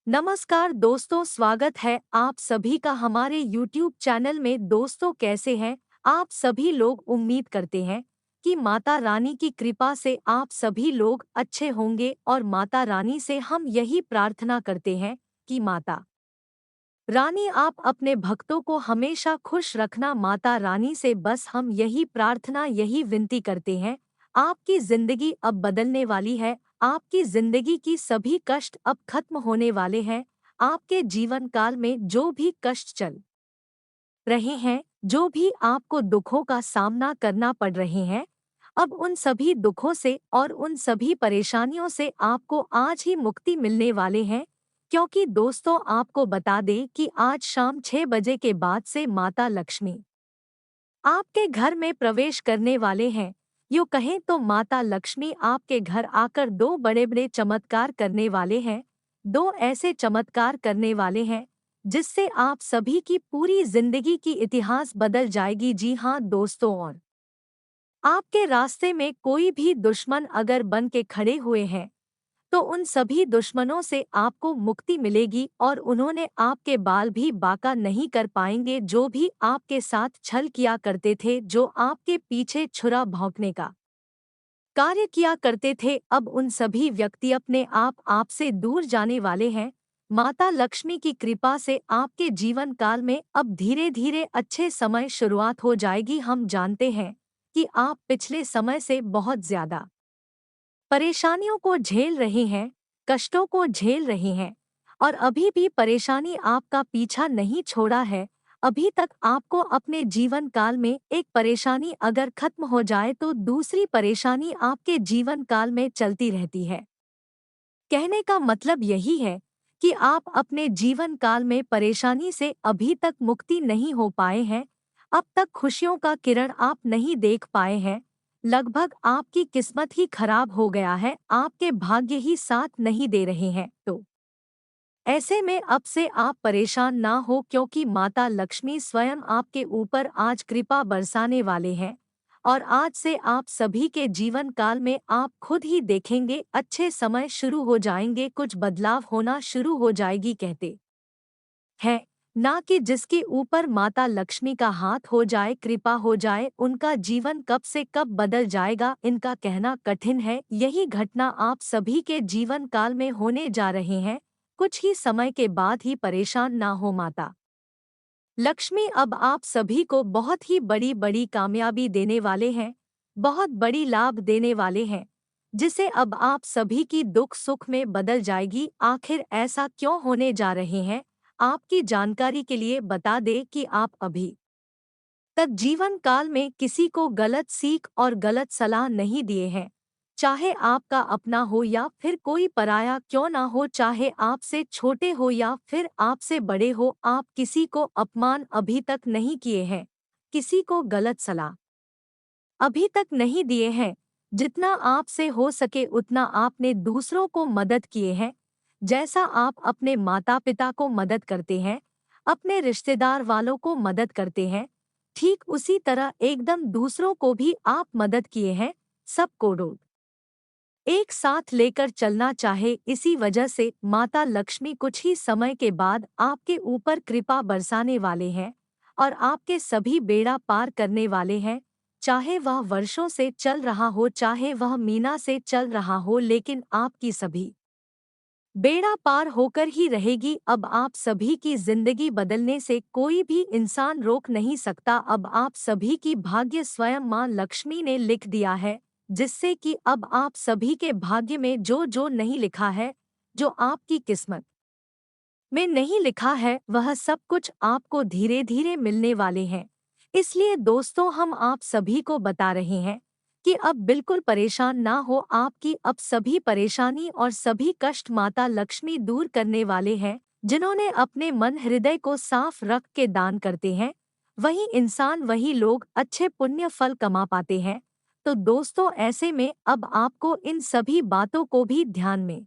नमस्कार दोस्तों, स्वागत है आप सभी का हमारे YouTube चैनल में। दोस्तों, कैसे हैं आप सभी लोग? उम्मीद करते हैं कि माता रानी की कृपा से आप सभी लोग अच्छे होंगे और माता रानी से हम यही प्रार्थना करते हैं कि माता रानी आप अपने भक्तों को हमेशा खुश रखना। माता रानी से बस हम यही प्रार्थना, यही विनती करते हैं। आपकी जिंदगी अब बदलने वाली है। आपकी जिंदगी की सभी कष्ट अब खत्म होने वाले हैं। आपके जीवन काल में जो भी कष्ट चल रहे हैं, जो भी आपको दुखों का सामना करना पड़ रहे हैं, अब उन सभी दुखों से और उन सभी परेशानियों से आपको आज ही मुक्ति मिलने वाले हैं। क्योंकि दोस्तों, आपको बता दें कि आज शाम 6 बजे के बाद से माता लक्ष्मी आपके घर में प्रवेश करने वाले हैं। यूँ कहें तो माता लक्ष्मी आपके घर आकर दो बड़े बड़े चमत्कार करने वाले हैं। दो ऐसे चमत्कार करने वाले हैं जिससे आप सभी की पूरी जिंदगी की इतिहास बदल जाएगी। जी हाँ दोस्तों, और आपके रास्ते में कोई भी दुश्मन अगर बन के खड़े हुए हैं तो उन सभी दुश्मनों से आपको मुक्ति मिलेगी और उन्होंने आपके बाल भी बांका नहीं कर पाएंगे। जो भी आपके साथ छल किया करते थे, जो आपके पीछे छुरा भौंकने का कार्य किया करते थे, अब उन सभी व्यक्ति अपने आप आपसे दूर जाने वाले हैं। माता लक्ष्मी की कृपा से आपके जीवन काल में अब धीरे धीरे अच्छे समय शुरुआत हो जाएगी। हम जानते हैं कि आप पिछले समय से बहुत ज्यादा परेशानियों को झेल रहे हैं, कष्टों को झेल रहे हैं और अभी भी परेशानी आपका पीछा नहीं छोड़ा है। अभी तक आपको अपने जीवन काल में एक परेशानी अगर खत्म हो जाए तो दूसरी परेशानी आपके जीवन काल में चलती रहती है। कहने का मतलब यही है कि आप अपने जीवन काल में परेशानी से अभी तक मुक्ति नहीं हो पाए हैं। अब तक खुशियों का किरण आप नहीं देख पाए हैं। लगभग आपकी किस्मत ही खराब हो गया है, आपके भाग्य ही साथ नहीं दे रहे हैं। तो ऐसे में अब से आप परेशान ना हो, क्योंकि माता लक्ष्मी स्वयं आपके ऊपर आज कृपा बरसाने वाले हैं। और आज से आप सभी के जीवन काल में आप खुद ही देखेंगे अच्छे समय शुरू हो जाएंगे, कुछ बदलाव होना शुरू हो जाएगी। कहते हैं ना कि जिसके ऊपर माता लक्ष्मी का हाथ हो जाए, कृपा हो जाए, उनका जीवन कब से कब बदल जाएगा इनका कहना कठिन है। यही घटना आप सभी के जीवन काल में होने जा रहे हैं। कुछ ही समय के बाद ही परेशान ना हो, माता लक्ष्मी अब आप सभी को बहुत ही बड़ी बड़ी कामयाबी देने वाले हैं, बहुत बड़ी लाभ देने वाले हैं, जिसे अब आप सभी की दुख सुख में बदल जाएगी। आखिर ऐसा क्यों होने जा रहे हैं, आपकी जानकारी के लिए बता दें कि आप अभी तक जीवन काल में किसी को गलत सीख और गलत सलाह नहीं दिए हैं। चाहे आपका अपना हो या फिर कोई पराया क्यों ना हो, चाहे आपसे छोटे हो या फिर आपसे बड़े हो, आप किसी को अपमान अभी तक नहीं किए हैं, किसी को गलत सलाह अभी तक नहीं दिए हैं। जितना आपसे हो सके उतना आपने दूसरों को मदद किए हैं। जैसा आप अपने माता पिता को मदद करते हैं, अपने रिश्तेदार वालों को मदद करते हैं, ठीक उसी तरह एकदम दूसरों को भी आप मदद किए हैं। सबको रोड एक साथ लेकर चलना चाहे, इसी वजह से माता लक्ष्मी कुछ ही समय के बाद आपके ऊपर कृपा बरसाने वाले हैं और आपके सभी बेड़ा पार करने वाले हैं। चाहे वह वर्षों से चल रहा हो, चाहे वह मीना से चल रहा हो, लेकिन आपकी सभी बेड़ा पार होकर ही रहेगी। अब आप सभी की जिंदगी बदलने से कोई भी इंसान रोक नहीं सकता। अब आप सभी की भाग्य स्वयं मां लक्ष्मी ने लिख दिया है, जिससे कि अब आप सभी के भाग्य में जो जो नहीं लिखा है, जो आपकी किस्मत में नहीं लिखा है, वह सब कुछ आपको धीरे धीरे मिलने वाले हैं। इसलिए दोस्तों, हम आप सभी को बता रहे हैं कि अब बिल्कुल परेशान ना हो। आपकी अब सभी परेशानी और सभी कष्ट माता लक्ष्मी दूर करने वाले हैं। जिन्होंने अपने मन हृदय को साफ रख के दान करते हैं, वही इंसान, वही लोग अच्छे पुण्य फल कमा पाते हैं। तो दोस्तों, ऐसे में अब आपको इन सभी बातों को भी ध्यान में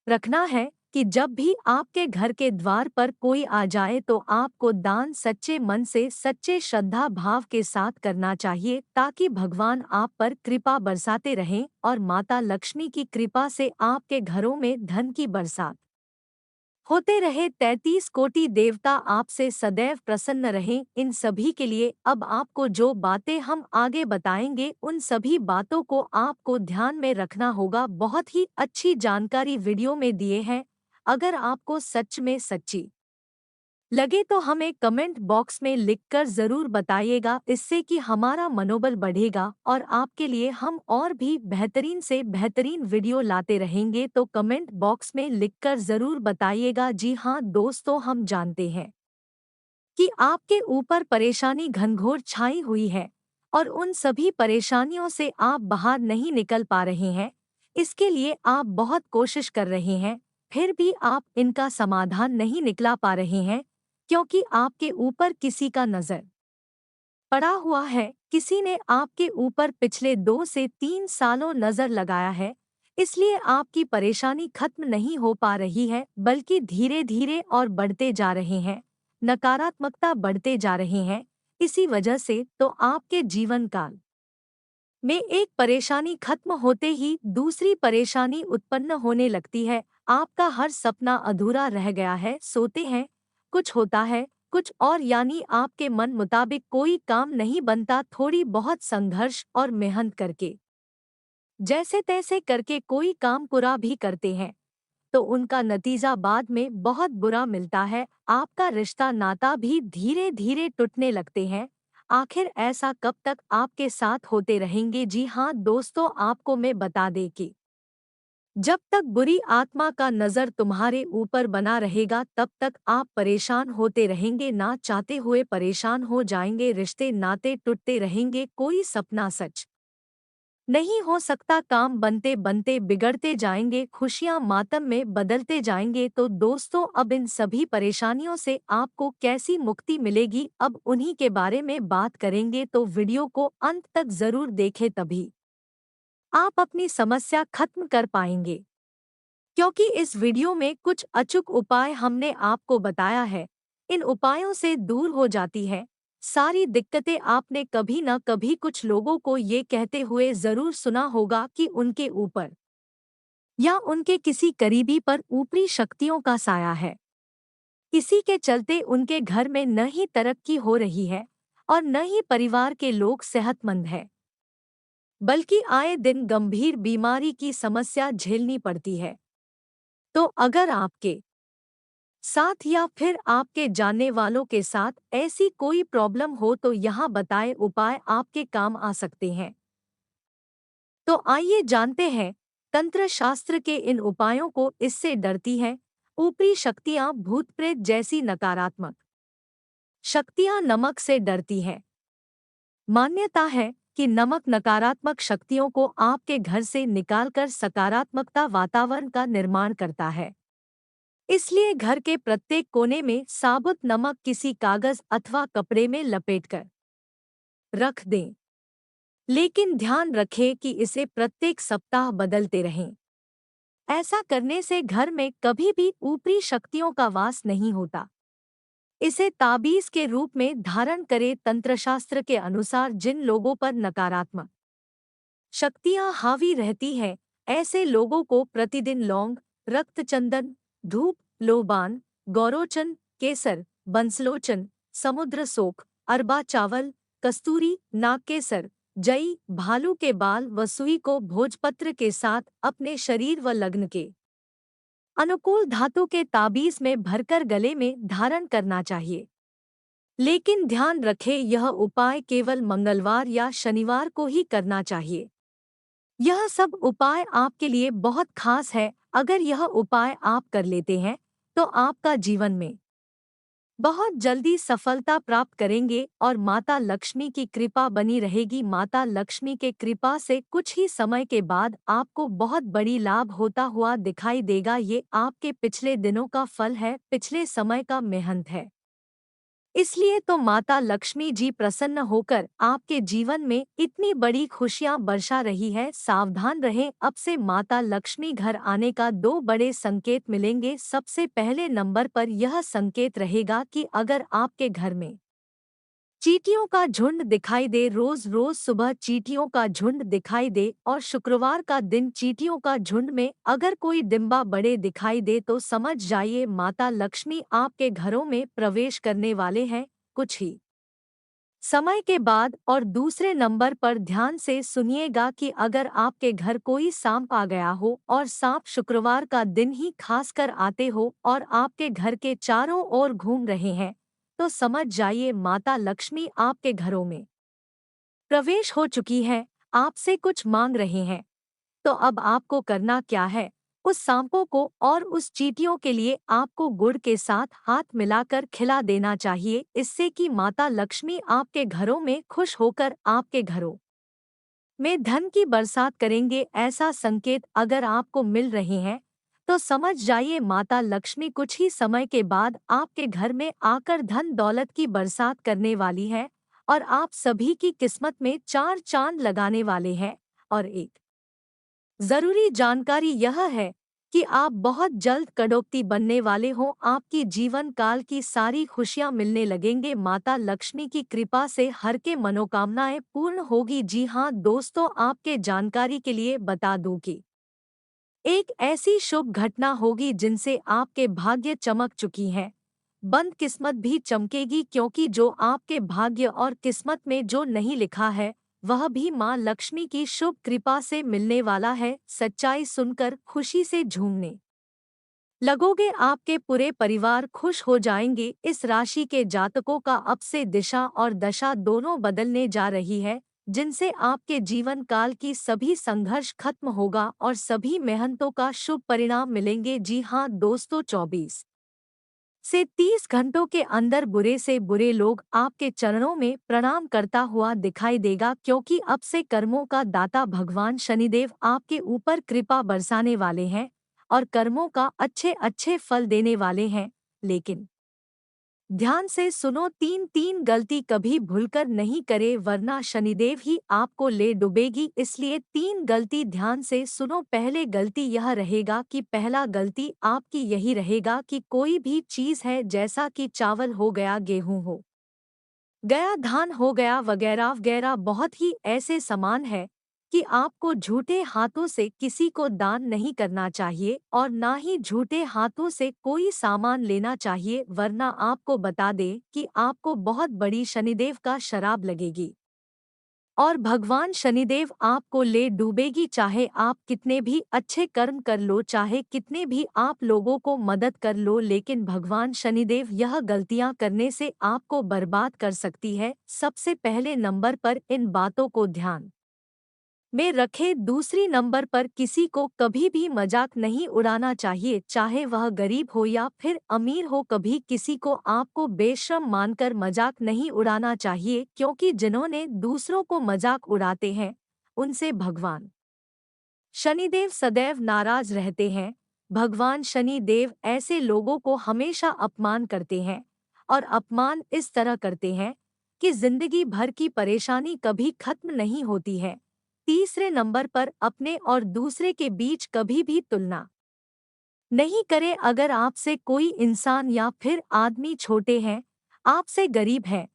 रखना है कि जब भी आपके घर के द्वार पर कोई आ जाए तो आपको दान सच्चे मन से, सच्चे श्रद्धा भाव के साथ करना चाहिए, ताकि भगवान आप पर कृपा बरसाते रहें और माता लक्ष्मी की कृपा से आपके घरों में धन की बरसात होते रहे 33 कोटि देवता आपसे सदैव प्रसन्न रहें। इन सभी के लिए अब आपको जो बातें हम आगे बताएंगे उन सभी बातों को आपको ध्यान में रखना होगा। बहुत ही अच्छी जानकारी वीडियो में दिए हैं। अगर आपको सच में सच्ची लगे तो हमें कमेंट बॉक्स में लिखकर ज़रूर बताइएगा। इससे कि हमारा मनोबल बढ़ेगा और आपके लिए हम और भी बेहतरीन से बेहतरीन वीडियो लाते रहेंगे। तो कमेंट बॉक्स में लिखकर ज़रूर बताइएगा। जी हाँ दोस्तों, हम जानते हैं कि आपके ऊपर परेशानी घनघोर छाई हुई है और उन सभी परेशानियों से आप बाहर नहीं निकल पा रहे हैं। इसके लिए आप बहुत कोशिश कर रहे हैं, फिर भी आप इनका समाधान नहीं निकला पा रहे हैं, क्योंकि आपके ऊपर किसी का नज़र पड़ा हुआ है। किसी ने आपके ऊपर पिछले 2 से 3 सालों नज़र लगाया है। इसलिए आपकी परेशानी खत्म नहीं हो पा रही है, बल्कि धीरे धीरे और बढ़ते जा रहे हैं, नकारात्मकता बढ़ते जा रहे हैं। इसी वजह से तो आपके जीवन काल में एक परेशानी खत्म होते ही दूसरी परेशानी उत्पन्न होने लगती है। आपका हर सपना अधूरा रह गया है। सोते हैं, कुछ होता है, कुछ और, यानी आपके मन मुताबिक कोई काम नहीं बनता। थोड़ी बहुत संघर्ष और मेहनत करके जैसे तैसे करके कोई काम पूरा भी करते हैं तो उनका नतीजा बाद में बहुत बुरा मिलता है। आपका रिश्ता नाता भी धीरे धीरे टूटने लगते हैं। आखिर ऐसा कब तक आपके साथ होते रहेंगे? जी हाँ दोस्तों, आपको मैं बता दें कि जब तक बुरी आत्मा का नजर तुम्हारे ऊपर बना रहेगा तब तक आप परेशान होते रहेंगे, ना चाहते हुए परेशान हो जाएंगे। रिश्ते नाते टूटते रहेंगे, कोई सपना सच नहीं हो सकता, काम बनते बनते बिगड़ते जाएंगे, खुशियां मातम में बदलते जाएंगे। तो दोस्तों, अब इन सभी परेशानियों से आपको कैसी मुक्ति मिलेगी, अब उन्हीं के बारे में बात करेंगे। तो वीडियो को अंत तक जरूर देखें, तभी आप अपनी समस्या खत्म कर पाएंगे। क्योंकि इस वीडियो में कुछ अचूक उपाय हमने आपको बताया है। इन उपायों से दूर हो जाती है सारी दिक्कतें। आपने कभी न कभी कुछ लोगों को ये कहते हुए जरूर सुना होगा कि उनके ऊपर या उनके किसी करीबी पर ऊपरी शक्तियों का साया है। इसी के चलते उनके घर में न ही तरक्की हो रही है और न ही परिवार के लोग सेहतमंद हैं, बल्कि आए दिन गंभीर बीमारी की समस्या झेलनी पड़ती है। तो अगर आपके साथ या फिर आपके जानने वालों के साथ ऐसी कोई प्रॉब्लम हो तो यहाँ बताए उपाय आपके काम आ सकते हैं। तो आइए जानते हैं तंत्र शास्त्र के इन उपायों को। इससे डरती हैं ऊपरी शक्तियाँ, भूत प्रेत जैसी नकारात्मक शक्तियाँ नमक से डरती हैं। मान्यता है कि नमक नकारात्मक शक्तियों को आपके घर से निकालकर सकारात्मकता वातावरण का निर्माण करता है। इसलिए घर के प्रत्येक कोने में साबुत नमक किसी कागज अथवा कपड़े में लपेटकर रख दें। लेकिन ध्यान रखें कि इसे प्रत्येक सप्ताह बदलते रहें। ऐसा करने से घर में कभी भी ऊपरी शक्तियों का वास नहीं होता। इसे ताबीज के रूप में धारण करें। तंत्रशास्त्र के अनुसार जिन लोगों पर नकारात्मक शक्तियां हावी रहती हैं, ऐसे लोगों को प्रतिदिन लौंग, रक्तचंदन, धूप, लोबान, गौरोचन, केसर, बंसलोचन, समुद्र सोख, अरबा चावल, कस्तूरी, नागकेसर, जई, भालू के बाल व सुई को भोजपत्र के साथ अपने शरीर व लग्न के अनुकूल धातु के ताबीज में भरकर गले में धारण करना चाहिए। लेकिन ध्यान रखें, यह उपाय केवल मंगलवार या शनिवार को ही करना चाहिए। यह सब उपाय आपके लिए बहुत खास है। अगर यह उपाय आप कर लेते हैं तो आपका जीवन में बहुत जल्दी सफलता प्राप्त करेंगे और माता लक्ष्मी की कृपा बनी रहेगी। माता लक्ष्मी के कृपा से कुछ ही समय के बाद आपको बहुत बड़ी लाभ होता हुआ दिखाई देगा। ये आपके पिछले दिनों का फल है, पिछले समय का मेहनत है। इसलिए तो माता लक्ष्मी जी प्रसन्न होकर आपके जीवन में इतनी बड़ी खुशियां बरसा रही है। सावधान रहें, अब से माता लक्ष्मी घर आने का दो बड़े संकेत मिलेंगे। सबसे पहले नंबर पर यह संकेत रहेगा कि अगर आपके घर में चींटियों का झुंड दिखाई दे, रोज रोज सुबह चींटियों का झुंड दिखाई दे और शुक्रवार का दिन चींटियों का झुंड में अगर कोई डिम्बा बड़े दिखाई दे तो समझ जाइए माता लक्ष्मी आपके घरों में प्रवेश करने वाले हैं कुछ ही समय के बाद। और दूसरे नंबर पर ध्यान से सुनिएगा कि अगर आपके घर कोई सांप आ गया हो और सांप शुक्रवार का दिन ही खासकर आते हो और आपके घर के चारों ओर घूम रहे हैं तो समझ जाइए माता लक्ष्मी आपके घरों में प्रवेश हो चुकी है, आपसे कुछ मांग रहे हैं। तो अब आपको करना क्या है, उस सांपों को और उस चींटियों के लिए आपको गुड़ के साथ हाथ मिलाकर खिला देना चाहिए, इससे कि माता लक्ष्मी आपके घरों में खुश होकर आपके घरों में धन की बरसात करेंगे। ऐसा संकेत अगर आपको मिल रहे हैं तो समझ जाइए माता लक्ष्मी कुछ ही समय के बाद आपके घर में आकर धन दौलत की बरसात करने वाली है और आप सभी की किस्मत में चार चांद लगाने वाले हैं। और एक जरूरी जानकारी यह है कि आप बहुत जल्द करोड़पति बनने वाले हो, आपकी जीवन काल की सारी खुशियां मिलने लगेंगे। माता लक्ष्मी की कृपा से हर के मनोकामनाएं पूर्ण होगी। जी हाँ दोस्तों, आपके जानकारी के लिए बता दूं कि एक ऐसी शुभ घटना होगी जिनसे आपके भाग्य चमक चुकी है, बंद किस्मत भी चमकेगी, क्योंकि जो आपके भाग्य और किस्मत में जो नहीं लिखा है वह भी माँ लक्ष्मी की शुभ कृपा से मिलने वाला है। सच्चाई सुनकर खुशी से झूमने लगोगे, आपके पूरे परिवार खुश हो जाएंगे। इस राशि के जातकों का अब से दिशा और दशा दोनों बदलने जा रही है, जिनसे आपके जीवन काल की सभी संघर्ष खत्म होगा और सभी मेहनतों का शुभ परिणाम मिलेंगे। जी हाँ दोस्तों, 24 से 30 घंटों के अंदर बुरे से बुरे लोग आपके चरणों में प्रणाम करता हुआ दिखाई देगा, क्योंकि अब से कर्मों का दाता भगवान शनिदेव आपके ऊपर कृपा बरसाने वाले हैं और कर्मों का अच्छे अच्छे फल देने वाले हैं। लेकिन ध्यान से सुनो, तीन तीन गलती कभी भूलकर नहीं करे वरना शनिदेव ही आपको ले डुबेगी। इसलिए तीन गलती ध्यान से सुनो। पहले गलती यह रहेगा कि पहला गलती आपकी यही रहेगा कि कोई भी चीज है जैसा कि चावल हो गया, गेहूं हो गया, धान हो गया, वगैरह वगैरह, बहुत ही ऐसे सामान है कि आपको झूठे हाथों से किसी को दान नहीं करना चाहिए और ना ही झूठे हाथों से कोई सामान लेना चाहिए, वरना आपको बता दें कि आपको बहुत बड़ी शनिदेव का शराब लगेगी और भगवान शनिदेव आपको ले डूबेगी। चाहे आप कितने भी अच्छे कर्म कर लो, चाहे कितने भी आप लोगों को मदद कर लो, लेकिन भगवान शनिदेव यह गलतियां करने से आपको बर्बाद कर सकती है। सबसे पहले नंबर पर इन बातों को ध्यान में रखे। दूसरी नंबर पर किसी को कभी भी मजाक नहीं उड़ाना चाहिए, चाहे वह गरीब हो या फिर अमीर हो। कभी किसी को आपको बेशर्म मानकर मजाक नहीं उड़ाना चाहिए, क्योंकि जिन्होंने दूसरों को मजाक उड़ाते हैं उनसे भगवान शनिदेव सदैव नाराज रहते हैं। भगवान शनि देव ऐसे लोगों को हमेशा अपमान करते हैं और अपमान इस तरह करते हैं कि जिंदगी भर की परेशानी कभी खत्म नहीं होती है। तीसरे नंबर पर अपने और दूसरे के बीच कभी भी तुलना नहीं करें। अगर आपसे कोई इंसान या फिर आदमी छोटे हैं, आपसे गरीब है,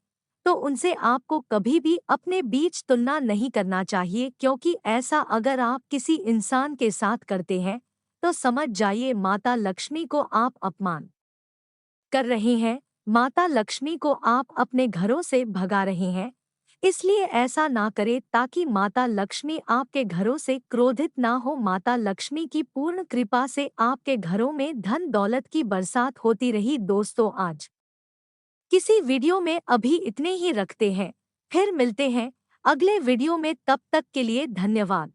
तो उनसे आपको कभी भी अपने बीच तुलना नहीं करना चाहिए, क्योंकि ऐसा अगर आप किसी इंसान के साथ करते हैं तो समझ जाइए माता लक्ष्मी को आप अपमान कर रहे हैं, माता लक्ष्मी को आप अपने घरों से भगा रहे हैं। इसलिए ऐसा ना करें ताकि माता लक्ष्मी आपके घरों से क्रोधित ना हो। माता लक्ष्मी की पूर्ण कृपा से आपके घरों में धन दौलत की बरसात होती रही। दोस्तों, आज किसी वीडियो में अभी इतने ही रखते हैं, फिर मिलते हैं अगले वीडियो में। तब तक के लिए धन्यवाद।